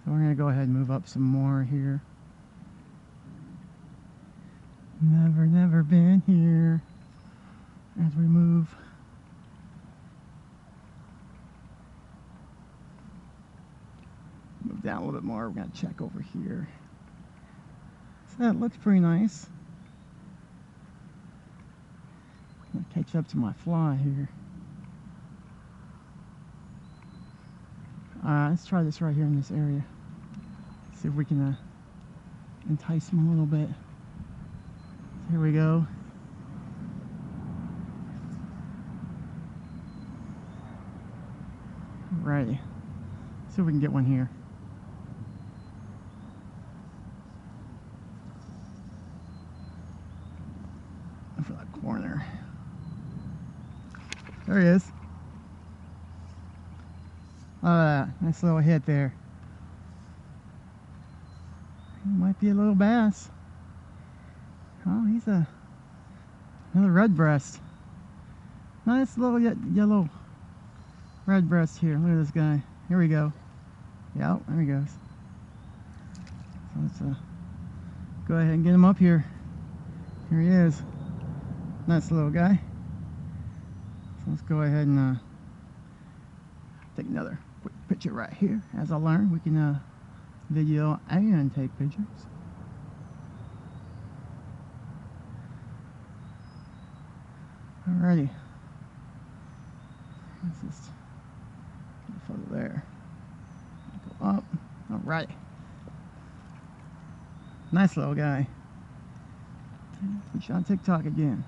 So we're going to go ahead and move up some more here. Never been here. As we move. Move down a little bit more. We're going to check over here. So that looks pretty nice. I'm going to catch up to my fly here. Let's try this right here in this area. See if we can entice him a little bit. Here we go. Alrighty. See if we can get one here. For that corner. There he is. Nice little hit there. He might be a little bass. Oh, he's another redbreast. Nice little yellow redbreast here. Look at this guy. Here we go. Yeah, there he goes. So let's go ahead and get him up here. Here he is. Nice little guy. So let's go ahead and take another quick picture right here. As I learned, we can video and take pictures. Alrighty. Let's just get a photo there. Go up. Alright. Nice little guy. Fish on TikTok again.